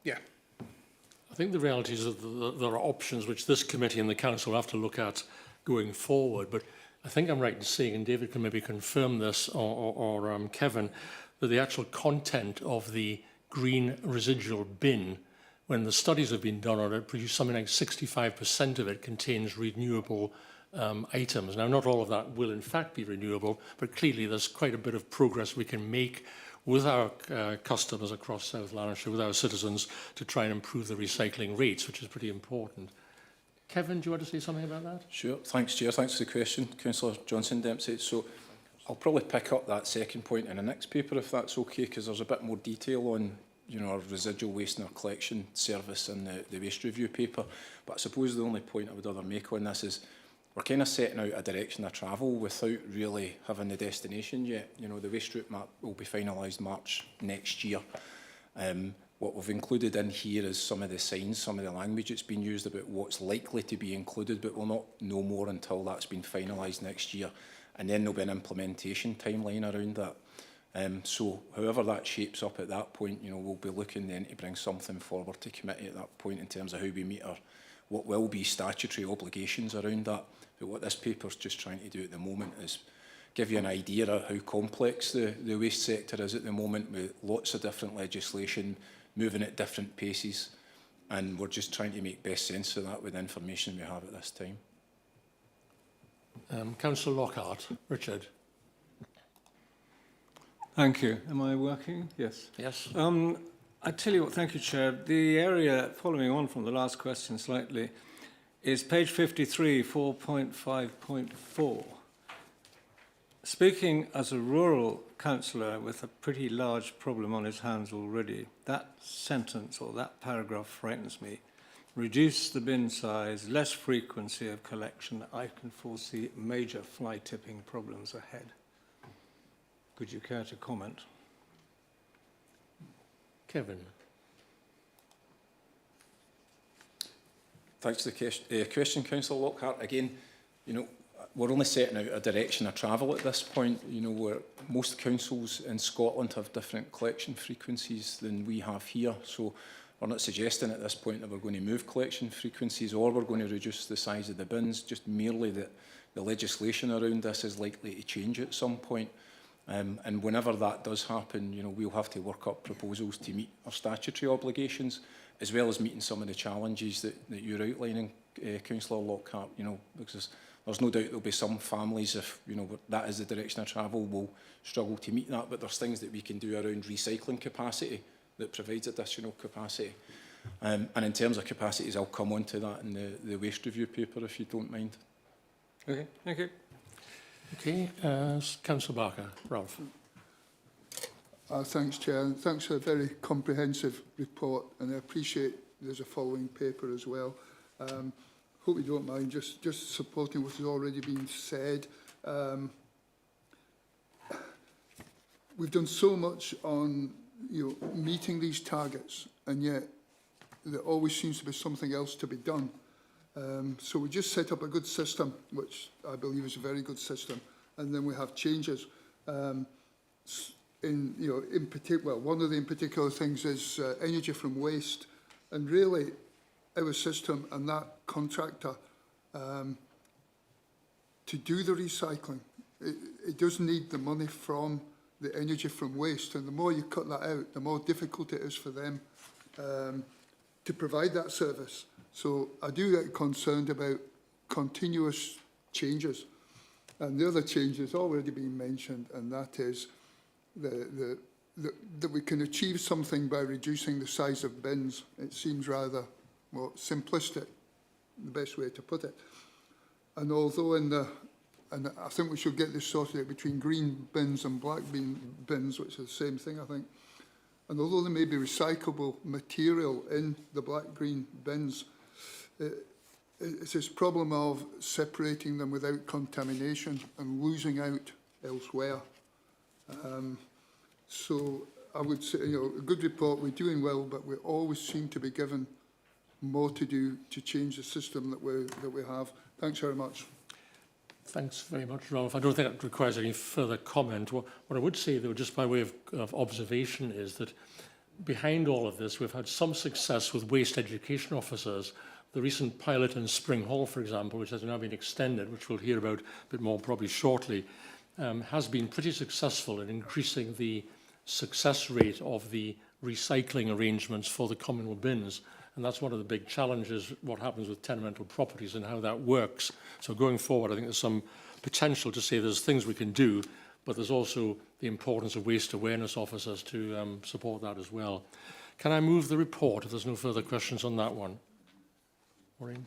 Yeah. I think the reality is that there are options which this committee and the council have to look at going forward. But I think I'm right in saying, and David can maybe confirm this, or Kevin, that the actual content of the green residual bin, when the studies have been done on it, produce something like 65% of it contains renewable items. Now, not all of that will in fact be renewable, but clearly there's quite a bit of progress we can make with our customers across South Lanarkshire, with our citizens, to try and improve the recycling rates, which is pretty important. Kevin, do you want to say something about that? Sure. Thanks, Chair. Thanks for the question, Councillor Johnson-Dempsey. So I'll probably pick up that second point in the next paper, if that's okay, because there's a bit more detail on, you know, our residual waste and our collection service in the waste review paper. But I suppose the only point I would other make on this is we're kind of setting out a direction of travel without really having the destination yet. You know, the waste route map will be finalised March next year. What we've included in here is some of the signs, some of the language that's been used about what's likely to be included, but we'll not know more until that's been finalised next year. And then there'll be an implementation timeline around that. So however that shapes up at that point, you know, we'll be looking then to bring something forward to committee at that point in terms of how we meet our what will be statutory obligations around that. But what this paper's just trying to do at the moment is give you an idea of how complex the waste sector is at the moment, with lots of different legislation moving at different paces, and we're just trying to make best sense of that with the information we have at this time. Councillor Lockhart. Richard. Thank you. Am I working? Yes. Yes. I tell you what, thank you, Chair. The area, following on from the last question slightly, is page 53, 4.5.4. Speaking as a rural councillor with a pretty large problem on his hands already, that sentence or that paragraph frightens me. Reduce the bin size, less frequency of collection. I can foresee major fly tipping problems ahead. Could you care to comment? Kevin. Thanks for the question, Councillor Lockhart. Again, you know, we're only setting out a direction of travel at this point. You know, where most councils in Scotland have different collection frequencies than we have here. So we're not suggesting at this point that we're going to move collection frequencies or we're going to reduce the size of the bins, just merely that the legislation around this is likely to change at some point. And whenever that does happen, you know, we'll have to work up proposals to meet our statutory obligations, as well as meeting some of the challenges that you're outlining, Councillor Lockhart. You know, because there's no doubt there'll be some families, if you know that is the direction of travel, will struggle to meet that. But there's things that we can do around recycling capacity that provides additional capacity. And in terms of capacities, I'll come on to that in the waste review paper, if you don't mind. Okay, thank you. Okay, Councillor Barker. Ralph. Thanks, Chair, and thanks for a very comprehensive report, and I appreciate there's a following paper as well. Hope you don't mind just supporting what has already been said. We've done so much on meeting these targets, and yet there always seems to be something else to be done. So we just set up a good system, which I believe is a very good system, and then we have changes. In particular, one of the particular things is energy from waste, and really our system and that contractor to do the recycling it does need the money from the energy from waste, and the more you cut that out, the more difficult it is for them to provide that service. So I do get concerned about continuous changes. And the other change has already been mentioned, and that is that we can achieve something by reducing the size of bins. It seems rather, well, simplistic, the best way to put it. And although and I think we should get this sorted out between green bins and black bins, which is the same thing, I think. And although there may be recyclable material in the black-green bins, it's this problem of separating them without contamination and losing out elsewhere. So I would say, a good report, we're doing well, but we always seem to be given more to do to change the system that we have. Thanks very much. Thanks very much, Ralph. I don't think that requires any further comment. What I would say, though, just by way of observation, is that behind all of this, we've had some success with waste education officers. The recent pilot in Spring Hall, for example, which has now been extended, which we'll hear about a bit more probably shortly, has been pretty successful in increasing the success rate of the recycling arrangements for the communal bins. And that's one of the big challenges, what happens with tenemental properties and how that works. So going forward, I think there's some potential to say there's things we can do, but there's also the importance of waste awareness officers to support that as well. Can I move the report if there's no further questions on that one? Maureen?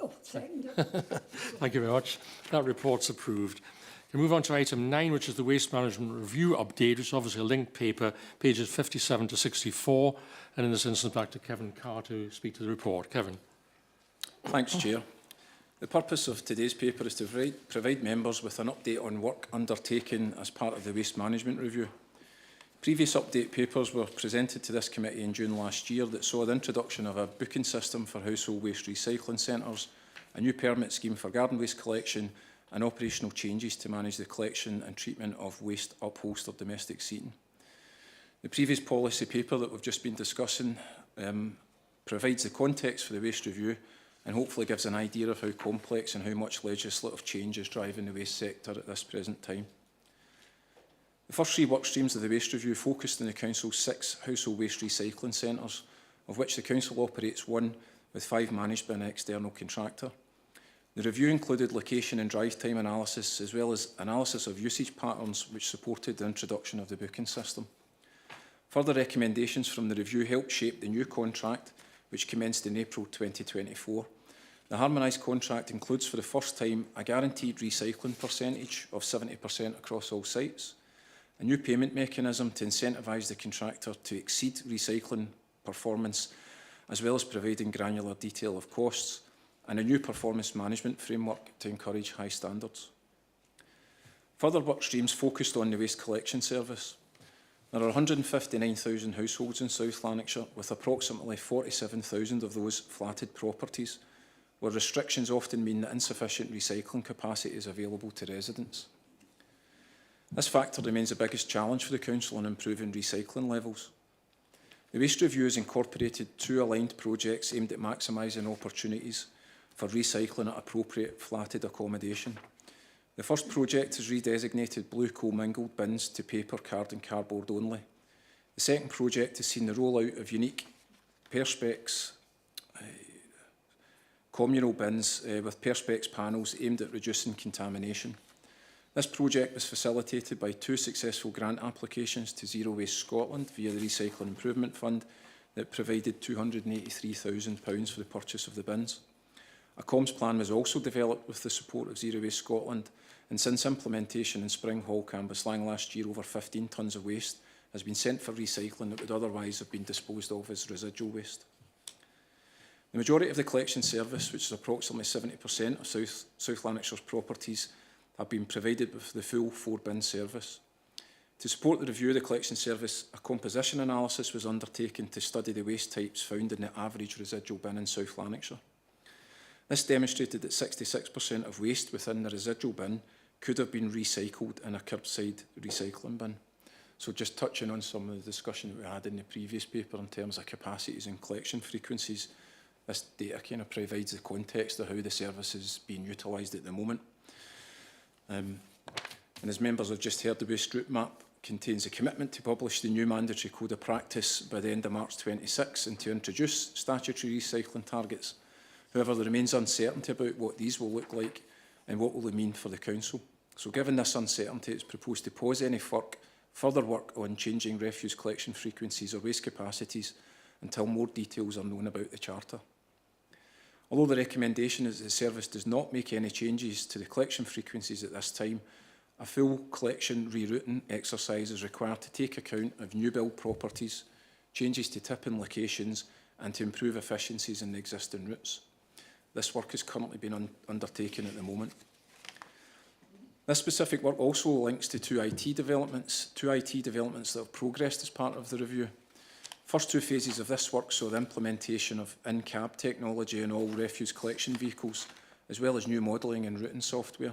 Oh, second. Thank you very much. That report's approved. We move on to item 9, which is the Waste Management Review Update, which is obviously a linked paper, pages 57 to 64. And in this instance, back to Kevin Carr to speak to the report. Kevin. Thanks, Chair. The purpose of today's paper is to provide members with an update on work undertaken as part of the Waste Management Review. Previous update papers were presented to this committee in June last year that saw the introduction of a booking system for household waste recycling centres, a new permit scheme for garden waste collection, and operational changes to manage the collection and treatment of waste upholstered domestic seating. The previous policy paper that we've just been discussing provides the context for the waste review and hopefully gives an idea of how complex and how much legislative change is driving the waste sector at this present time. The first 3 work streams of the waste review focused on the Council's 6 household waste recycling centres, of which the Council operates 1 with 5 managed by an external contractor. The review included location and drive time analysis, as well as analysis of usage patterns which supported the introduction of the booking system. Further recommendations from the review helped shape the new contract, which commenced in April 2024. The harmonised contract includes for the first time a guaranteed recycling percentage of 70% across all sites, a new payment mechanism to incentivise the contractor to exceed recycling performance, as well as providing granular detail of costs, and a new performance management framework to encourage high standards. Further work streams focused on the waste collection service. There are 159,000 households in South Lanarkshire, with approximately 47,000 of those flatted properties, where restrictions often mean that insufficient recycling capacity is available to residents. This factor remains the biggest challenge for the Council in improving recycling levels. The Waste Review has incorporated 2 aligned projects aimed at maximising opportunities for recycling at appropriate flatted accommodation. The first project has redesignated blue co-mingled bins to paper, card and cardboard only. The second project has seen the rollout of unique Perspex communal bins with Perspex panels aimed at reducing contamination. This project was facilitated by 2 successful grant applications to Zero Waste Scotland via the Recycling Improvement Fund that provided £283,000 for the purchase of the bins. A comms plan was also developed with the support of Zero Waste Scotland, and since implementation in Spring Hall, Cambuslang last year, over 15 tonnes of waste has been sent for recycling that would otherwise have been disposed of as residual waste. The majority of the collection service, which is approximately 70% of South Lanarkshire's properties, have been provided with the full 4-bin service. To support the review of the collection service, a composition analysis was undertaken to study the waste types found in the average residual bin in South Lanarkshire. This demonstrated that 66% of waste within the residual bin could have been recycled in a curbside recycling bin. So just touching on some of the discussion that we had in the previous paper in terms of capacities and collection frequencies, this data kind of provides the context of how the service is being utilised at the moment. And as members have just heard, the waste route map contains a commitment to publish the new mandatory code of practice by the end of March 26 and to introduce statutory recycling targets. However, there remains uncertainty about what these will look like and what will they mean for the Council. So given this uncertainty, it's proposed to pause any further work on changing refuse collection frequencies or waste capacities until more details are known about the Charter. Although the recommendation is that the service does not make any changes to the collection frequencies at this time, a full collection rerouting exercise is required to take account of new build properties, changes to tipping locations and to improve efficiencies in the existing routes. This work is currently being undertaken at the moment. This specific work also links to two IT developments that have progressed as part of the review. First two phases of this work saw the implementation of in-cab technology in all refuse collection vehicles, as well as new modelling and routing software.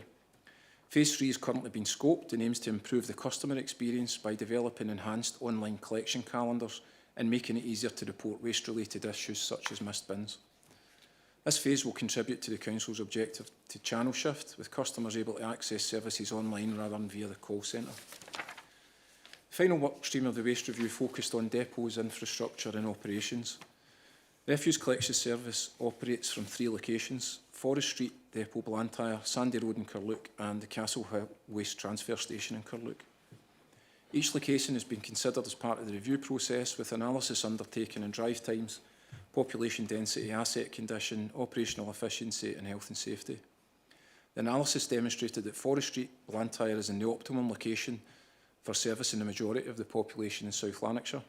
Phase 3 is currently being scoped and aims to improve the customer experience by developing enhanced online collection calendars and making it easier to report waste-related issues such as missed bins. This phase will contribute to the Council's objective to channel shift, with customers able to access services online rather than via the call centre. The final work stream of the waste review focused on depots, infrastructure and operations. The refuse collection service operates from 3 locations: Forest Street, Depot Blantyre, Sandy Road in Curluke and the Castle Hill Waste Transfer Station in Curluke. Each location has been considered as part of the review process, with analysis undertaken in drive times, population density, asset condition, operational efficiency and health and safety. The analysis demonstrated that Forest Street, Blantyre is in the optimum location for servicing the majority of the population in South Lanarkshire.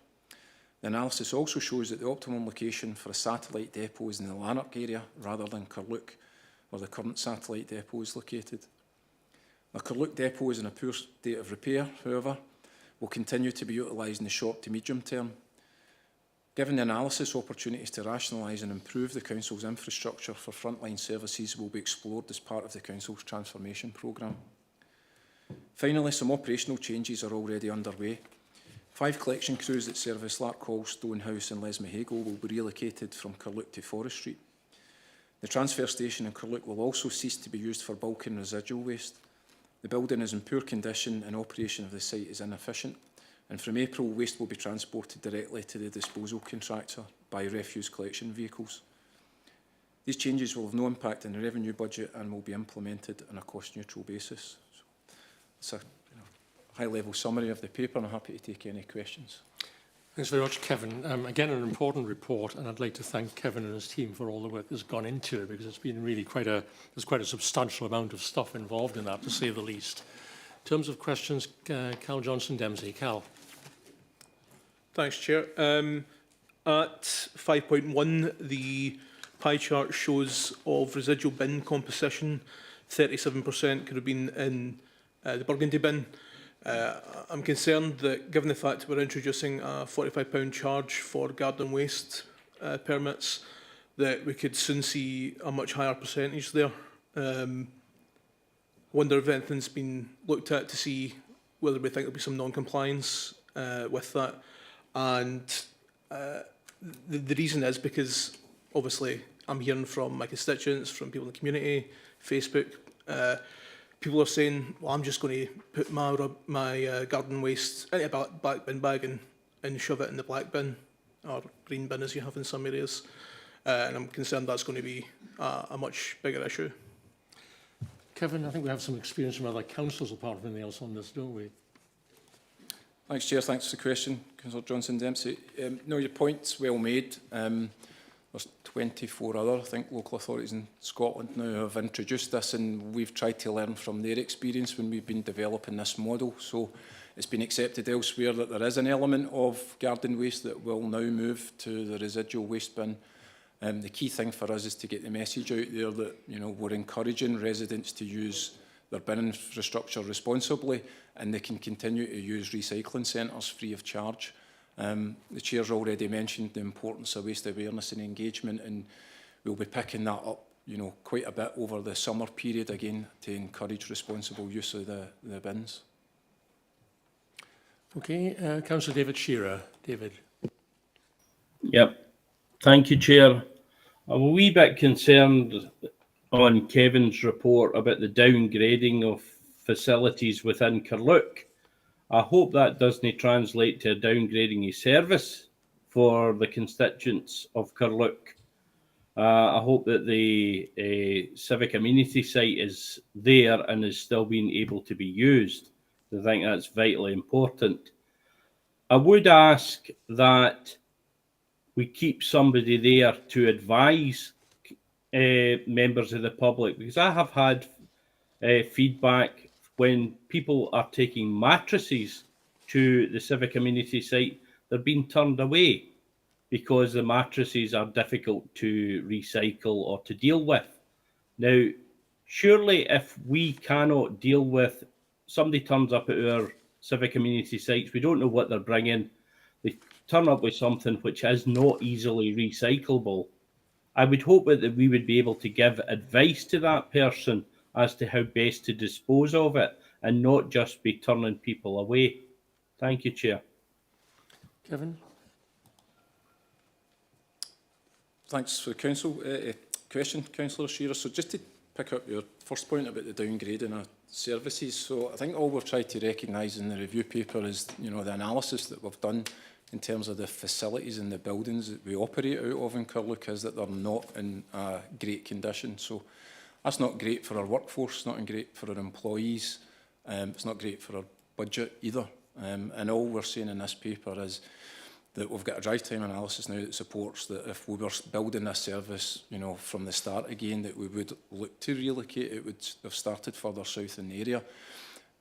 The analysis also shows that the optimum location for a satellite depot is in the Lanark area rather than Curluke, where the current satellite depot is located. The Curluke depot is in a poor state of repair, however, will continue to be utilised in the short to medium term. Given the analysis, opportunities to rationalise and improve the Council's infrastructure for frontline services will be explored as part of the Council's transformation programme. Finally, some operational changes are already underway. 5 collection crews that service Larkhall, Stonehouse and Lesmahago will be relocated from Curluke to Forest Street. The transfer station in Curluke will also cease to be used for bulk and residual waste. The building is in poor condition and operation of the site is inefficient. And from April, waste will be transported directly to the disposal contractor by refuse collection vehicles. These changes will have no impact on the revenue budget and will be implemented on a cost-neutral basis. So it's a high-level summary of the paper, and I'm happy to take any questions. Thanks very much, Kevin. Again, an important report, and I'd like to thank Kevin and his team for all the work that's gone into it, because it's been really there's quite a substantial amount of stuff involved in that, to say the least. In terms of questions, Cal Johnson-Dempsey. Cal. Thanks, Chair. At 5.1, the pie chart shows of residual bin composition, 37% could have been in the burgundy bin. I'm concerned that, given the fact we're introducing a £45 charge for garden waste permits, that we could soon see a much higher percentage there. Wonder if anything's been looked at to see whether we think there'll be some non-compliance with that. And the reason is because, obviously, I'm hearing from my constituents, from people in the community, Facebook. People are saying, well, I'm just going to put my garden waste into a black bin bag and shove it in the black bin, or green bin as you have in some areas. And I'm concerned that's going to be a much bigger issue. Kevin, I think we have some experience from other councils apart from anything else on this, don't we? Thanks, Chair. Thanks for the question, Councillor Johnson-Dempsey. No, your point's well made. There's 24 other, I think, local authorities in Scotland now who have introduced this, and we've tried to learn from their experience when we've been developing this model. So it's been accepted elsewhere that there is an element of garden waste that will now move to the residual waste bin. The key thing for us is to get the message out there that, you know, we're encouraging residents to use their bin infrastructure responsibly, and they can continue to use recycling centres free of charge. The Chair's already mentioned the importance of waste awareness and engagement, and we'll be picking that up, you know, quite a bit over the summer period again to encourage responsible use of the bins. Okay, Councillor David Shearer. David. Yep. Thank you, Chair. I'm a wee bit concerned on Kevin's report about the downgrading of facilities within Carluke. I hope that doesn't translate to a downgrading of service for the constituents of Carluke. I hope that the civic amenity site is there and is still being able to be used. I think that's vitally important. I would ask that we keep somebody there to advise members of the public, because I have had feedback when people are taking mattresses to the civic amenity site, they're being turned away because the mattresses are difficult to recycle or to deal with. Now, surely if we cannot deal with, somebody turns up at our civic community sites, we don't know what they're bringing, they turn up with something which is not easily recyclable, I would hope that we would be able to give advice to that person as to how best to dispose of it and not just be turning people away. Thank you, Chair. Kevin? Thanks for the council. Question, Councillor Shearer. So just to pick up your first point about the downgrading of services, so I think all we've tried to recognise in the review paper is, you know, the analysis that we've done in terms of the facilities and the buildings that we operate out of in Carluke is that they're not in great condition. So that's not great for our workforce, it's not great for our employees, it's not great for our budget either. And all we're saying in this paper is that we've got a drive time analysis now that supports that if we were building this service, you know, from the start again, that we would look to relocate, it would have started further south in the area.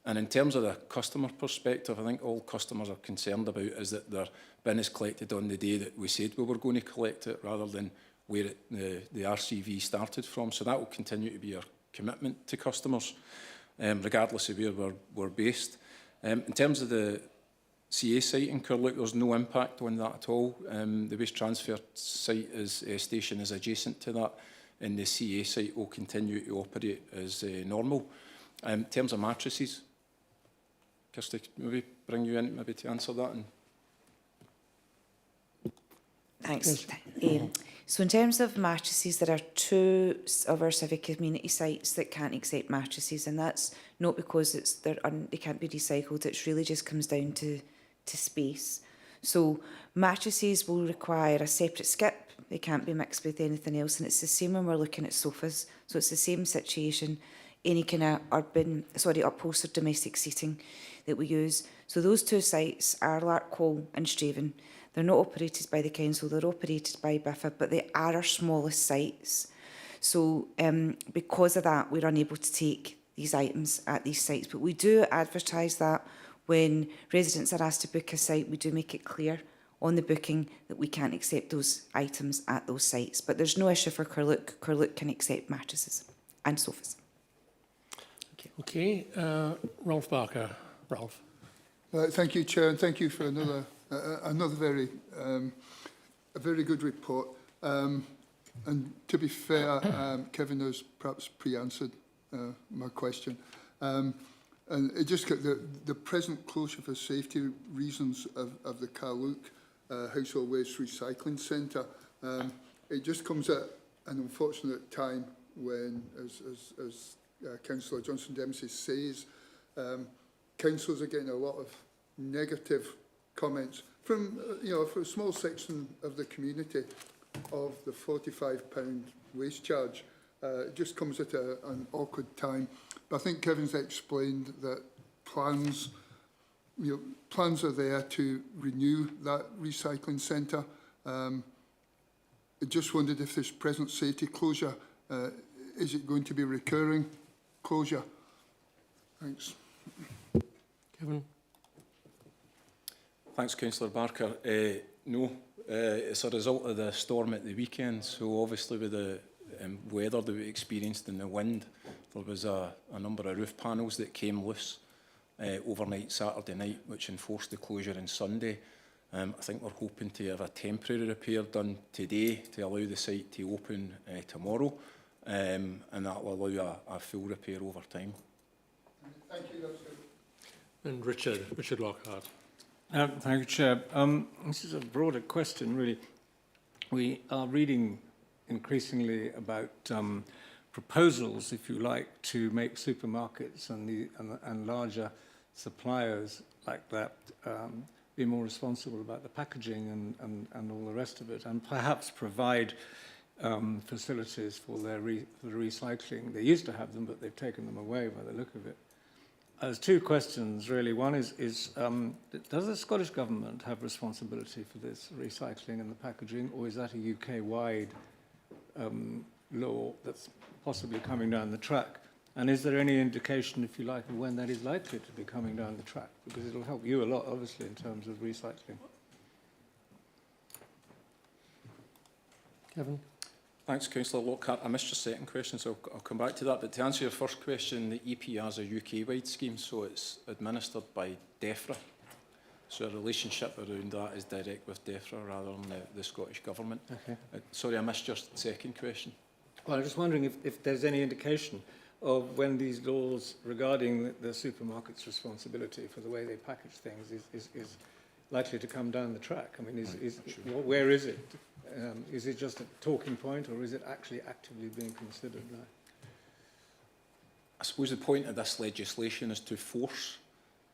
And in terms of the customer perspective, I think all customers are concerned about is that their bin is collected on the day that we said we were going to collect it, rather than where the RCV started from. So that will continue to be our commitment to customers, regardless of where we're based. In terms of the CA site in Carluke, there's no impact on that at all. The waste transfer site station is adjacent to that, and the CA site will continue to operate as normal. In terms of mattresses, Kirsty, maybe bring you in maybe to answer that. Thanks. So in terms of mattresses, there are 2 of our civic community sites that can't accept mattresses, and that's not because they can't be recycled. It really just comes down to space. So mattresses will require a separate skip. They can't be mixed with anything else, and it's the same when we're looking at sofas. So it's the same situation. Any kind of upholstered domestic seating that we use. So those 2 sites are Larkhall and Straven. They're not operated by the council, they're operated by BIFA, but they are our smallest sites. So because of that, we're unable to take these items at these sites. But we do advertise that when residents are asked to book a site, we do make it clear on the booking that we can't accept those items at those sites. But there's no issue for Carluke. Carluke can accept mattresses and sofas. Okay, Ralph Barker. Ralph. Thank you, Chair, and thank you for another very good report. And to be fair, Kevin has perhaps pre-answered my question. And it just got the present closure for safety reasons of the Carluke Household Waste Recycling Centre. It just comes at an unfortunate time when, as Councillor Johnson-Dempsey says, councillors are getting a lot of negative comments from, for a small section of the community of the £45 waste charge. It just comes at an awkward time. But I think Kevin's explained that plans are there to renew that recycling centre. I just wondered if this present safety closure, is it going to be recurring closure? Thanks. Kevin. Thanks, Councillor Barker. No, it's a result of the storm at the weekend. So obviously with the weather that we experienced and the wind, there was a number of roof panels that came loose overnight Saturday night, which enforced the closure on Sunday. I think we're hoping to have a temporary repair done today to allow the site to open tomorrow, and that will allow a full repair over time. Thank you. That's good. And Richard Lockhart. Thank you, Chair. This is a broader question, really. We are reading increasingly about proposals, if you like, to make supermarkets and larger suppliers like that be more responsible about the packaging and all the rest of it, and perhaps provide facilities for their recycling. They used to have them, but they've taken them away by the look of it. There's two questions, really. One is does the Scottish Government have responsibility for this recycling and the packaging, or is that a UK-wide law that's possibly coming down the track? And is there any indication, if you like, of when that is likely to be coming down the track? Because it'll help you a lot, obviously, in terms of recycling. Kevin? Thanks, Councillor Lockhart. I missed your second question, so I'll come back to that. But to answer your first question, the EPR is a UK-wide scheme, so it's administered by DEFRA. So a relationship around that is direct with DEFRA rather than the Scottish Government. Okay. Sorry, I missed your second question. Well, I'm just wondering if there's any indication of when these laws regarding the supermarket's responsibility for the way they package things is likely to come down the track. I mean, where is it? Is it just a talking point, or is it actually actively being considered now? I suppose the point of this legislation is to force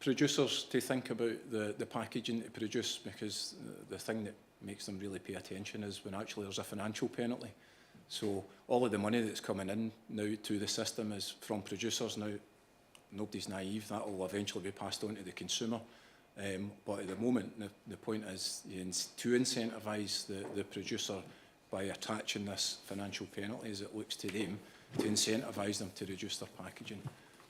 producers to think about the packaging to produce, because the thing that makes them really pay attention is when actually there's a financial penalty. So all of the money that's coming in now to the system is from producers. Now, nobody's naive, that will eventually be passed on to the consumer. But at the moment, the point is to incentivise the producer by attaching this financial penalty, as it looks to them, to incentivise them to reduce their packaging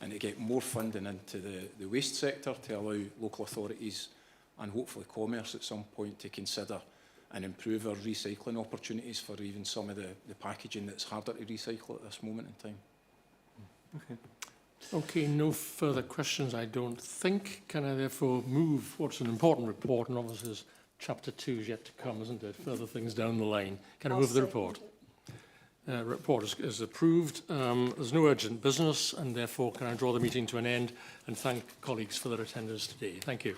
and to get more funding into the waste sector to allow local authorities and hopefully commerce at some point to consider and improve our recycling opportunities for even some of the packaging that's harder to recycle at this moment in time. Okay. Okay, no further questions, I don't think. Can I therefore move what's an important report, and obviously there's chapter 2 is yet to come, isn't it? Further things down the line. Can I move the report? Report is approved. There's no urgent business, and therefore can I draw the meeting to an end and thank colleagues for their attendance today. Thank you.